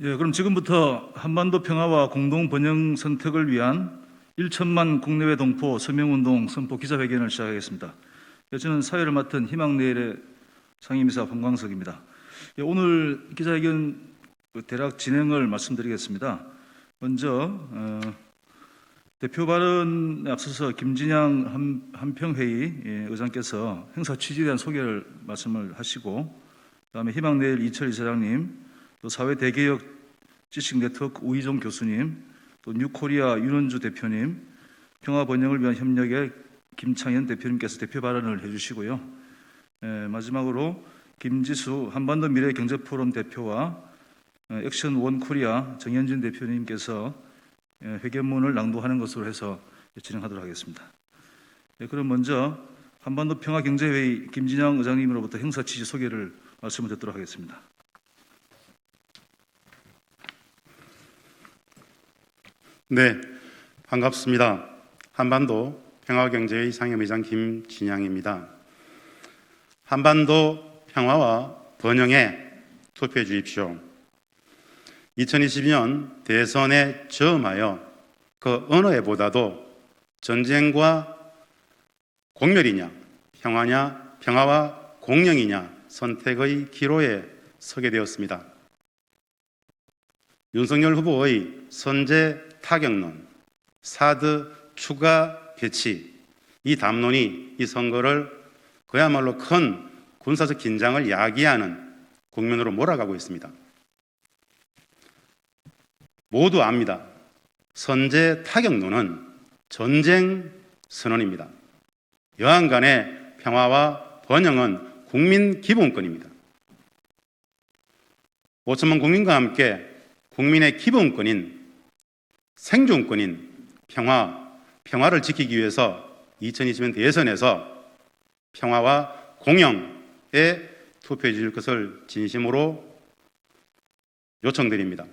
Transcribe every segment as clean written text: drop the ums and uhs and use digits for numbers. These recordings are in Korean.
그럼 지금부터 한반도 평화와 공동 번영 선택을 위한 1천만 국내외 동포 서명운동 선포 기자회견을 시작하겠습니다. 저는 사회를 맡은 희망내일의 상임이사 황광석입니다. 오늘 기자회견 대략 진행을 말씀드리겠습니다. 먼저 대표 발언에 앞서서 김진양 한평회의 의장께서 행사 취지에 대한 소개를 말씀을 하시고, 그다음에 희망내일 이철 이사장님, 또 사회대개혁 지식네트워크 우희종 교수님, 또 뉴코리아 윤원주 대표님, 평화 번영을 위한 협력의 김창현 대표님께서 대표 발언을 해주시고요. 마지막으로 김지수 한반도 미래경제포럼 대표와 액션 원 코리아 정현진 대표님께서 회견문을 낭독하는 것으로 해서 진행하도록 하겠습니다. 그럼 먼저 한반도 평화경제회의 김진양 의장님으로부터 행사 취지 소개를 말씀을 듣도록 하겠습니다. 네, 반갑습니다. 한반도 평화경제회의 상임의장 김진양입니다. 한반도 평화와 번영에 투표해 주십시오. 2022년 대선에 저음하여 그 어느 해보다도 전쟁과 공멸이냐, 평화와 공영이냐 선택의 기로에 서게 되었습니다. 윤석열 후보의 선제 타격론, 사드 추가 배치, 이 담론이 이 선거를 그야말로 큰 군사적 긴장을 야기하는 국면으로 몰아가고 있습니다. 모두 압니다. 선제 타격론은 전쟁 선언입니다. 여한 간의 평화와 번영은 국민 기본권입니다. 5천만 국민과 함께 국민의 기본권인 생존권인 평화를 지키기 위해서 2020년 대선에서 평화와 공영에 투표해 주실 것을 진심으로 요청드립니다.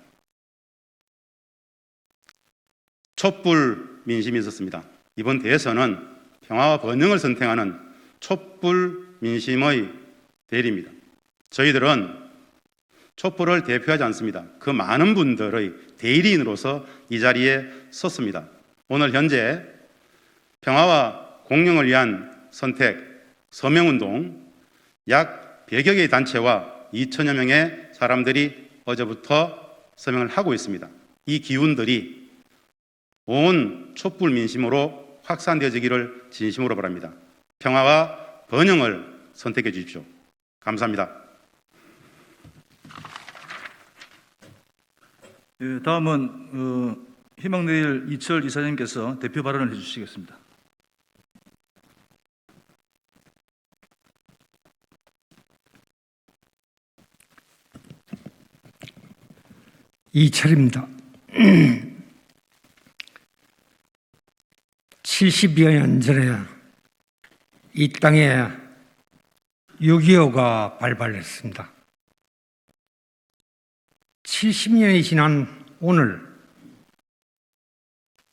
촛불 민심이 있었습니다. 이번 대선은 평화와 번영을 선택하는 촛불 민심의 대리입니다. 저희들은 촛불을 대표하지 않습니다. 그 많은 분들의 대리인으로서 이 자리에 섰습니다. 오늘 현재 평화와 공영을 위한 선택 서명운동 약 100여 개의 단체와 2천여 명의 사람들이 어제부터 서명을 하고 있습니다. 이 기운들이 온 촛불 민심으로 확산되어지기를 진심으로 바랍니다. 평화와 번영을 선택해 주십시오. 감사합니다. 다음은 희망내일 이철 이사장님께서 대표 발언을 해주시겠습니다. 이철입니다. 70여 년 전에 이 땅에 6.25가 발발했습니다. 70년이 지난 오늘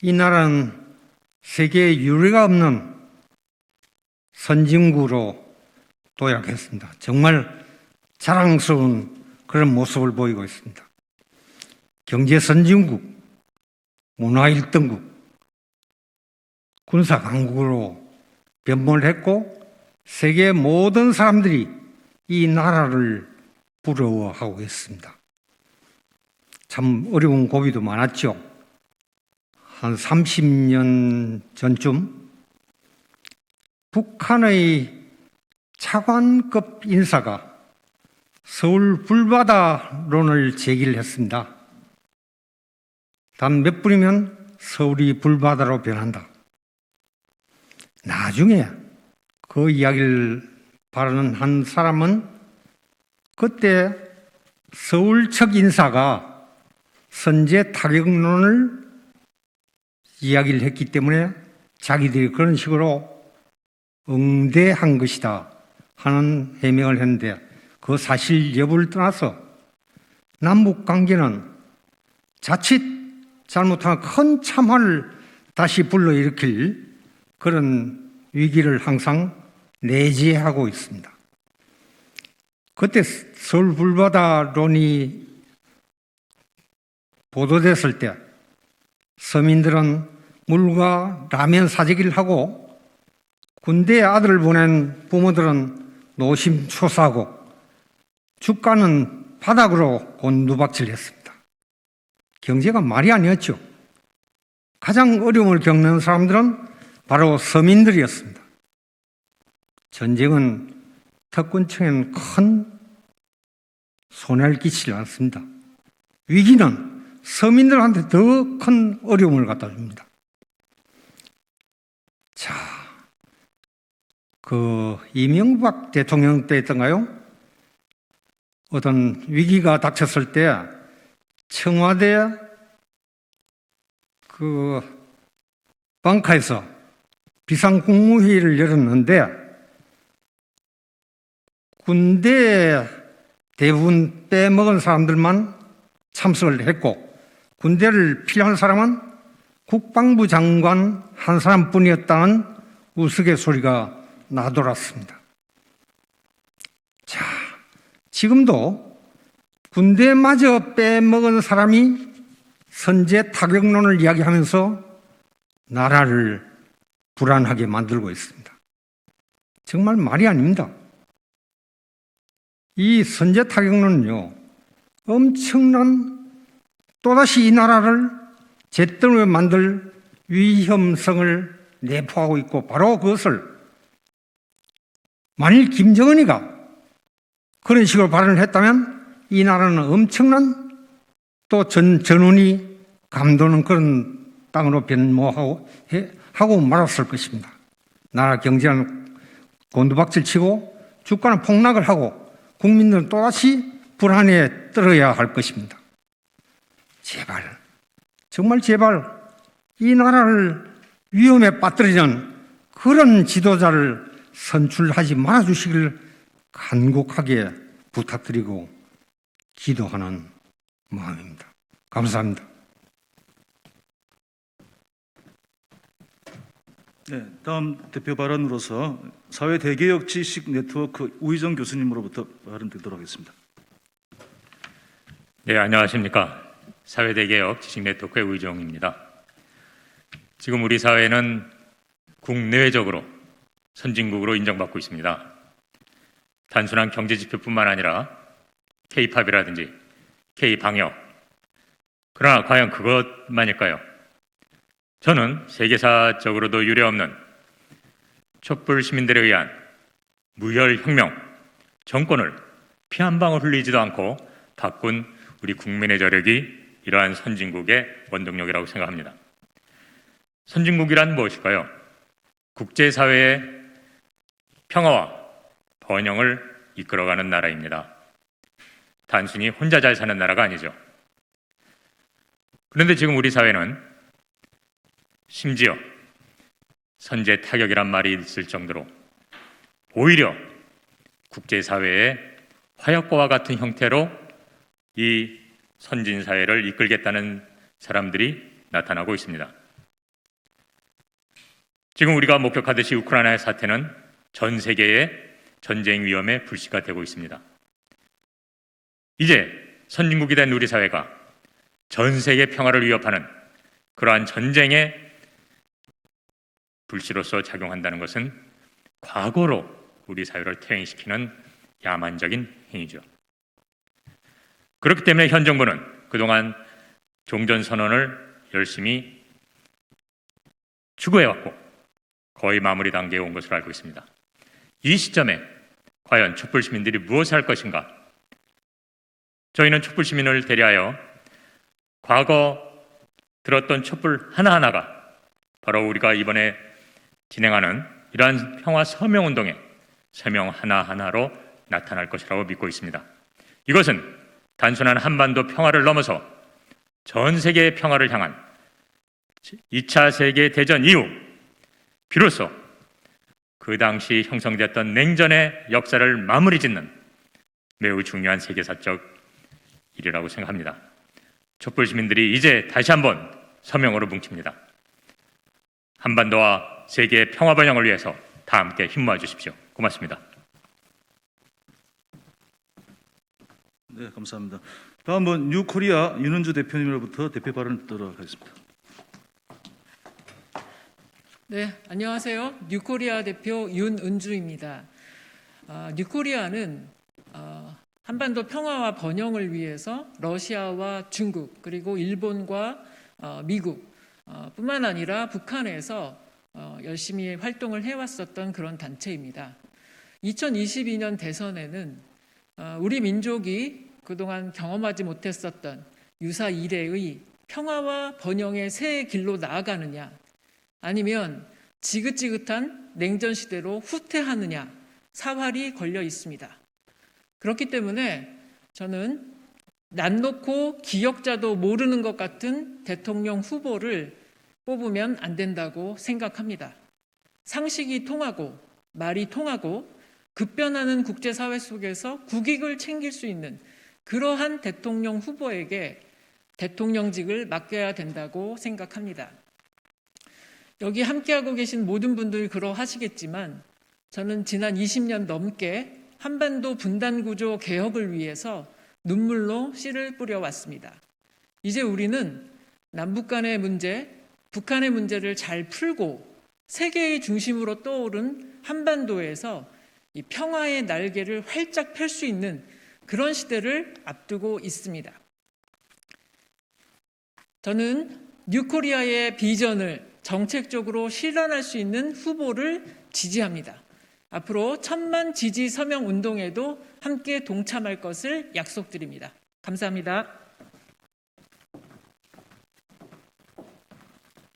이 나라는 세계에 유례가 없는 선진국으로 도약했습니다. 정말 자랑스러운 그런 모습을 보이고 있습니다. 경제 선진국, 문화 1등국, 군사 강국으로 변모를 했고 세계 모든 사람들이 이 나라를 부러워하고 있습니다. 참 어려운 고비도 많았죠. 한 30년 전쯤 북한의 차관급 인사가 서울 불바다론을 제기를 했습니다. 단 몇 분이면 서울이 불바다로 변한다. 나중에 그 이야기를 발언한 사람은 그때 서울 측 인사가 선제 타격론을 이야기를 했기 때문에 자기들이 그런 식으로 응대한 것이다 하는 해명을 했는데 그 사실 여부를 떠나서 남북 관계는 자칫 잘못한 큰 참화를 다시 불러일으킬 그런 위기를 항상 내재하고 있습니다. 그때 서울 불바다론이 보도됐을 때 서민들은 물과 라면 사재기를 하고 군대에 아들을 보낸 부모들은 노심초사하고 주가는 바닥으로 곤두박질했습니다. 경제가 말이 아니었죠. 가장 어려움을 겪는 사람들은 바로 서민들이었습니다. 전쟁은 특권층에는 큰 손해를 끼치지 않습니다. 위기는 서민들한테 더 큰 어려움을 갖다 줍니다. 자, 이명박 대통령 때였던가요? 어떤 위기가 닥쳤을 때 청와대 방카에서 비상국무회의를 열었는데 군대 대부분 빼먹은 사람들만 참석을 했고 군대를 필요한 사람은 국방부 장관 한 사람뿐이었다는 우스갯소리가 나돌았습니다. 자, 지금도 군대마저 빼먹은 사람이 선제 타격론을 이야기하면서 나라를 불안하게 만들고 있습니다. 정말 말이 아닙니다. 이 선제 타격론은요, 엄청난 또다시 이 나라를 잿더미로 만들 위험성을 내포하고 있고 바로 그것을 만일 김정은이가 그런 식으로 발언을 했다면 이 나라는 엄청난 또 전운이 감도는 그런 땅으로 변모하고 하고 말았을 것입니다. 나라 경제는 곤두박질 치고 주가는 폭락을 하고 국민들은 또다시 불안에 떨어야 할 것입니다. 제발, 정말 제발 이 나라를 위험에 빠뜨리는 그런 지도자를 선출하지 말아주시길 간곡하게 부탁드리고 기도하는 마음입니다. 감사합니다. 네, 다음 대표 발언으로서 사회 대개혁 지식 네트워크 우희정 교수님으로부터 발언 듣도록 하겠습니다. 네, 안녕하십니까. 사회대개혁 지식네트워크의 우희정입니다. 지금 우리 사회는 국내외적으로 선진국으로 인정받고 있습니다. 단순한 경제지표뿐만 아니라 K-팝이라든지 K-방역. 그러나 과연 그것만일까요? 저는 세계사적으로도 유례없는 촛불 시민들에 의한 무혈혁명, 정권을 피 한 방울 흘리지도 않고 바꾼 우리 국민의 저력이 이러한 선진국의 원동력이라고 생각합니다. 선진국이란 무엇일까요? 국제사회의 평화와 번영을 이끌어가는 나라입니다. 단순히 혼자 잘 사는 나라가 아니죠. 그런데 지금 우리 사회는 심지어 선제 타격이란 말이 있을 정도로 오히려 국제사회의 화약고와 같은 형태로 이 선진사회를 이끌겠다는 사람들이 나타나고 있습니다. 지금 우리가 목격하듯이 우크라이나의 사태는 전 세계의 전쟁 위험에 불씨가 되고 있습니다. 이제 선진국이 된 우리 사회가 전 세계 평화를 위협하는 그러한 전쟁의 불씨로서 작용한다는 것은 과거로 우리 사회를 퇴행시키는 야만적인 행위죠. 그렇기 때문에 현 정부는 그동안 종전선언을 열심히 추구해왔고 거의 마무리 단계에 온 것으로 알고 있습니다. 이 시점에 과연 촛불 시민들이 무엇을 할 것인가? 저희는 촛불 시민을 대리하여 과거 들었던 촛불 하나하나가 바로 우리가 이번에 진행하는 이러한 평화 서명운동의 서명 하나하나로 나타날 것이라고 믿고 있습니다. 이것은 단순한 한반도 평화를 넘어서 전 세계의 평화를 향한 2차 세계대전 이후 비로소 그 당시 형성됐던 냉전의 역사를 마무리 짓는 매우 중요한 세계사적 일이라고 생각합니다. 촛불 시민들이 이제 다시 한번 서명으로 뭉칩니다. 한반도와 세계의 평화 번영을 위해서 다 함께 힘 모아 주십시오. 고맙습니다. 네, 감사합니다. 다음은 뉴코리아 윤은주 대표님으로부터 대표 발언을 듣도록 하겠습니다. 네, 안녕하세요. 뉴코리아 대표 윤은주입니다. 뉴코리아는 한반도 평화와 번영을 위해서 러시아와 중국 그리고 일본과 미국 뿐만 아니라 북한에서 열심히 활동을 해왔었던 그런 단체입니다. 2022년 대선에는 우리 민족이 그동안 경험하지 못했었던 유사 이래의 평화와 번영의 새 길로 나아가느냐 아니면 지긋지긋한 냉전 시대로 후퇴하느냐 사활이 걸려 있습니다. 그렇기 때문에 저는 난 놓고 기역자도 모르는 것 같은 대통령 후보를 뽑으면 안 된다고 생각합니다. 상식이 통하고 말이 통하고 급변하는 국제사회 속에서 국익을 챙길 수 있는 그러한 대통령 후보에게 대통령직을 맡겨야 된다고 생각합니다. 여기 함께하고 계신 모든 분들이 그러하시겠지만 저는 지난 20년 넘게 한반도 분단구조 개혁을 위해서 눈물로 씨를 뿌려왔습니다. 이제 우리는 남북 간의 문제, 북한의 문제를 잘 풀고 세계의 중심으로 떠오른 한반도에서 이 평화의 날개를 활짝 펼 수 있는 그런 시대를 앞두고 있습니다. 저는 뉴코리아의 비전을 정책적으로 실현할 수 있는 후보를 지지합니다. 앞으로 1000만 지지 서명 운동에도 함께 동참할 것을 약속드립니다. 감사합니다.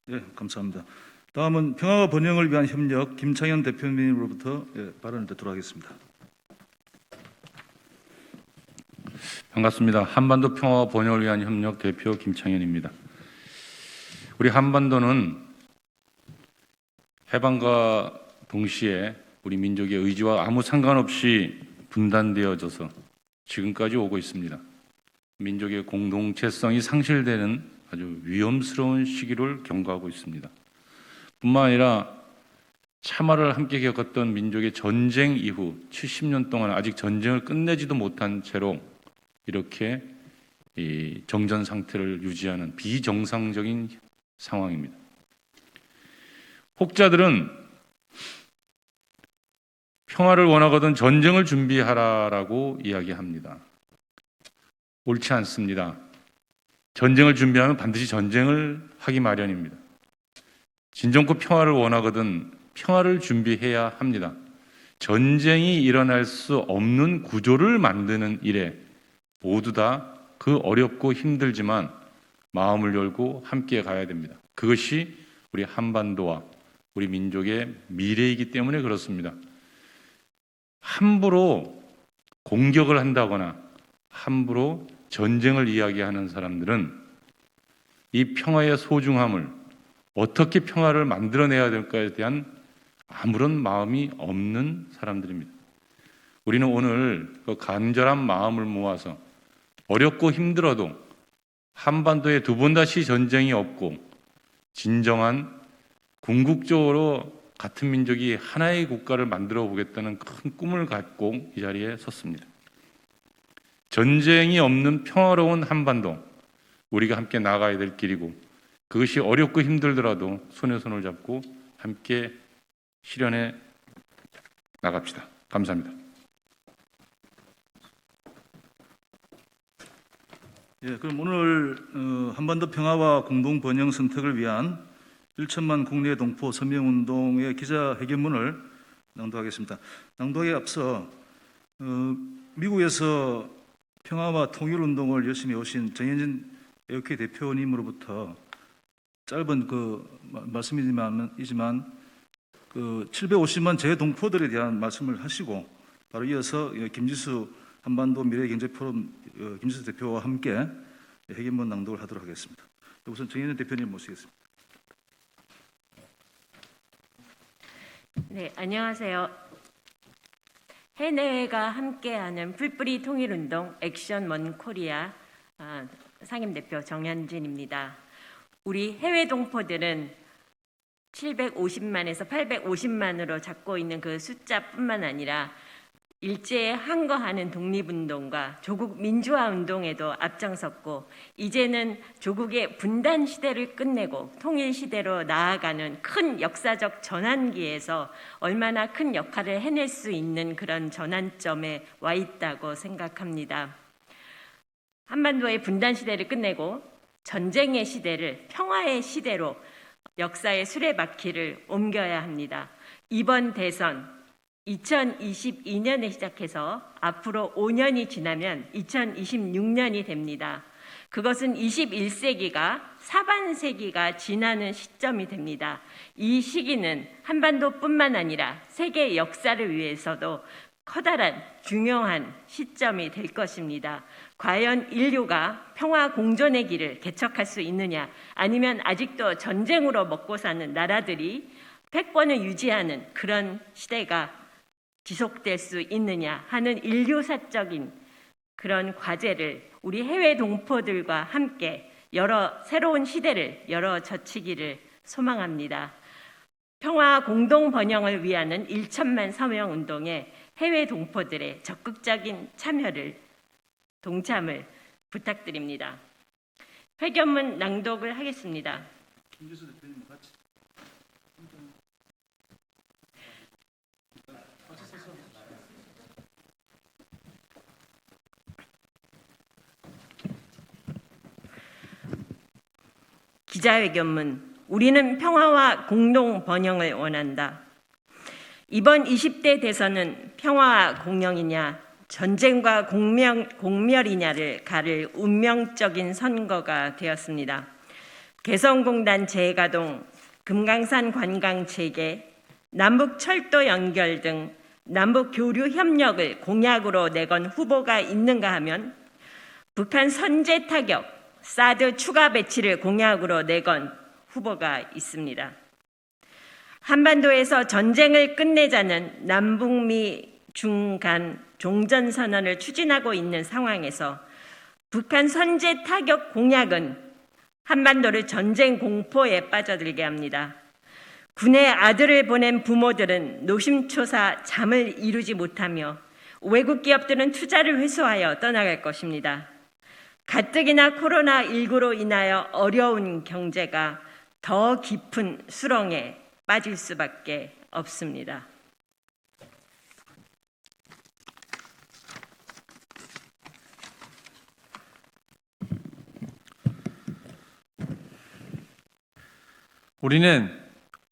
네, 감사합니다. 다음은 평화와 번영을 위한 협력 김창현 대표님으로부터 발언을 듣도록 하겠습니다. 반갑습니다. 한반도 평화와 번영을 위한 협력 대표 김창현입니다. 우리 한반도는 해방과 동시에 우리 민족의 의지와 아무 상관없이 분단되어져서 지금까지 오고 있습니다. 민족의 공동체성이 상실되는 아주 위험스러운 시기를 경과하고 있습니다. 뿐만 아니라 참화를 함께 겪었던 민족의 전쟁 이후 70년 동안 아직 전쟁을 끝내지도 못한 채로 이렇게 이 정전 상태를 유지하는 비정상적인 상황입니다. 혹자들은 평화를 원하거든 전쟁을 준비하라라고 이야기합니다. 옳지 않습니다. 전쟁을 준비하면 반드시 전쟁을 하기 마련입니다. 진정코 평화를 원하거든 평화를 준비해야 합니다. 전쟁이 일어날 수 없는 구조를 만드는 일에 모두 다 그 어렵고 힘들지만 마음을 열고 함께 가야 됩니다. 그것이 우리 한반도와 우리 민족의 미래이기 때문에 그렇습니다. 함부로 공격을 한다거나 함부로 전쟁을 이야기하는 사람들은 이 평화의 소중함을 어떻게 평화를 만들어내야 될까에 대한 아무런 마음이 없는 사람들입니다. 우리는 오늘 그 간절한 마음을 모아서 어렵고 힘들어도 한반도에 두 번 다시 전쟁이 없고 진정한 궁극적으로 같은 민족이 하나의 국가를 만들어 보겠다는 큰 꿈을 갖고 이 자리에 섰습니다. 전쟁이 없는 평화로운 한반도, 우리가 함께 나가야 될 길이고 그것이 어렵고 힘들더라도 손에 손을 잡고 함께 실현해 나갑시다. 감사합니다. 예, 그럼 오늘 한반도 평화와 공동 번영 선택을 위한 1천만 국내 동포 서명운동의 기자회견문을 낭독하겠습니다. 낭독에 앞서 미국에서 평화와 통일운동을 열심히 오신 정현진 AOK 대표님으로부터 짧은 말씀이지만 그 750만 재동포들에 대한 말씀을 하시고 바로 이어서 김지수 한반도 미래경제포럼 김지수 대표와 함께 회견문 낭독을 하도록 하겠습니다. 우선 정현진 대표님 모시겠습니다. 네, 안녕하세요. 해내외가 함께하는 풀뿌리 통일운동 액션 원 코리아 상임대표 정현진입니다. 우리 해외 동포들은 750만에서 850만으로 잡고 있는 그 숫자뿐만 아니라 일제에 항거하는 독립운동과 조국 민주화 운동에도 앞장섰고 이제는 조국의 분단 시대를 끝내고 통일 시대로 나아가는 큰 역사적 전환기에서 얼마나 큰 역할을 해낼 수 있는 그런 전환점에 와 있다고 생각합니다. 한반도의 분단 시대를 끝내고 전쟁의 시대를 평화의 시대로 역사의 수레바퀴를 옮겨야 합니다. 이번 대선 2022년에 시작해서 앞으로 5년이 지나면 2026년이 됩니다. 그것은 21세기가 사반세기가 지나는 시점이 됩니다. 이 시기는 한반도뿐만 아니라 세계 역사를 위해서도 커다란 중요한 시점이 될 것입니다. 과연 인류가 평화 공존의 길을 개척할 수 있느냐, 아니면 아직도 전쟁으로 먹고 사는 나라들이 패권을 유지하는 그런 시대가 지속될 수 있느냐 하는 인류사적인 그런 과제를 우리 해외 동포들과 함께 새로운 시대를 열어젖히기를 소망합니다. 평화 공동 번영을 위하는 1천만 서명 운동에 해외 동포들의 적극적인 참여를 동참을 부탁드립니다. 회견문 낭독을 하겠습니다. 기자회견문. 우리는 평화와 공동 번영을 원한다. 이번 20대 대선은 평화와 공영이냐 전쟁과 공멸이냐를 가를 운명적인 선거가 되었습니다. 개성공단 재가동, 금강산 관광 재개, 남북 철도 연결 등 남북 교류 협력을 공약으로 내건 후보가 있는가 하면 북한 선제 타격, 사드 추가 배치를 공약으로 내건 후보가 있습니다. 한반도에서 전쟁을 끝내자는 남북미 중간 종전선언을 추진하고 있는 상황에서 북한 선제 타격 공약은 한반도를 전쟁 공포에 빠져들게 합니다. 군에 아들을 보낸 부모들은 노심초사 잠을 이루지 못하며 외국 기업들은 투자를 회수하여 떠나갈 것입니다. 가뜩이나 코로나19로 인하여 어려운 경제가 더 깊은 수렁에 빠질 수밖에 없습니다. 우리는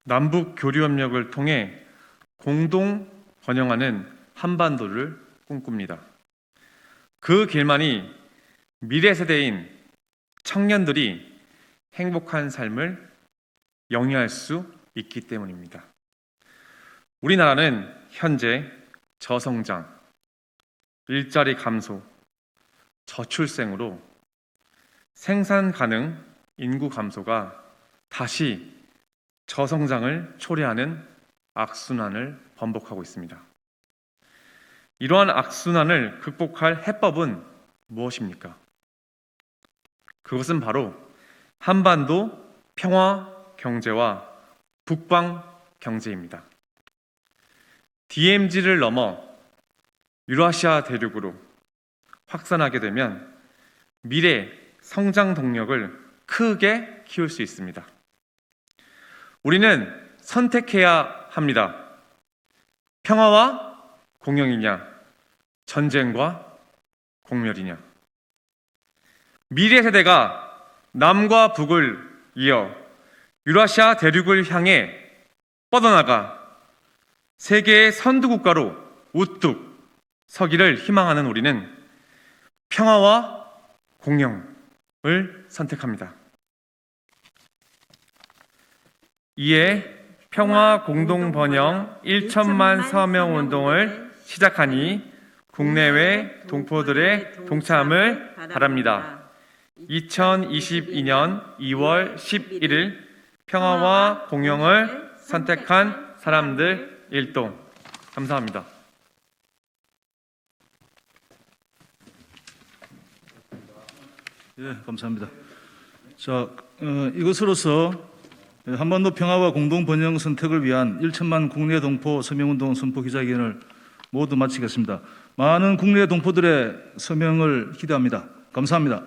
남북 교류 협력을 통해 공동 번영하는 한반도를 꿈꿉니다. 그 길만이 미래 세대인 청년들이 행복한 삶을 영위할 수 있기 때문입니다. 우리나라는 현재 저성장, 일자리 감소, 저출생으로 생산 가능 인구 감소가 다시 저성장을 초래하는 악순환을 번복하고 있습니다. 이러한 악순환을 극복할 해법은 무엇입니까? 그것은 바로 한반도 평화 경제와 북방 경제입니다. DMZ를 넘어 유라시아 대륙으로 확산하게 되면 미래 성장 동력을 크게 키울 수 있습니다. 우리는 선택해야 합니다. 평화와 공영이냐, 전쟁과 공멸이냐. 미래 세대가 남과 북을 이어 유라시아 대륙을 향해 뻗어나가 세계의 선두국가로 우뚝 서기를 희망하는 우리는 평화와 공영을 선택합니다. 이에 평화 공동 번영 1천만 서명 운동을 시작하니 국내외 동포들의 동참을 바랍니다. 2022년 2월 11일 평화와 공영을 선택한 사람들 일동. 감사합니다. 예, 감사합니다. 자, 이것으로서 한반도 평화와 공동 번영 선택을 위한 1천만 국내 동포 서명운동 선포 기자회견을 모두 마치겠습니다. 많은 국내 동포들의 서명을 기대합니다. 감사합니다.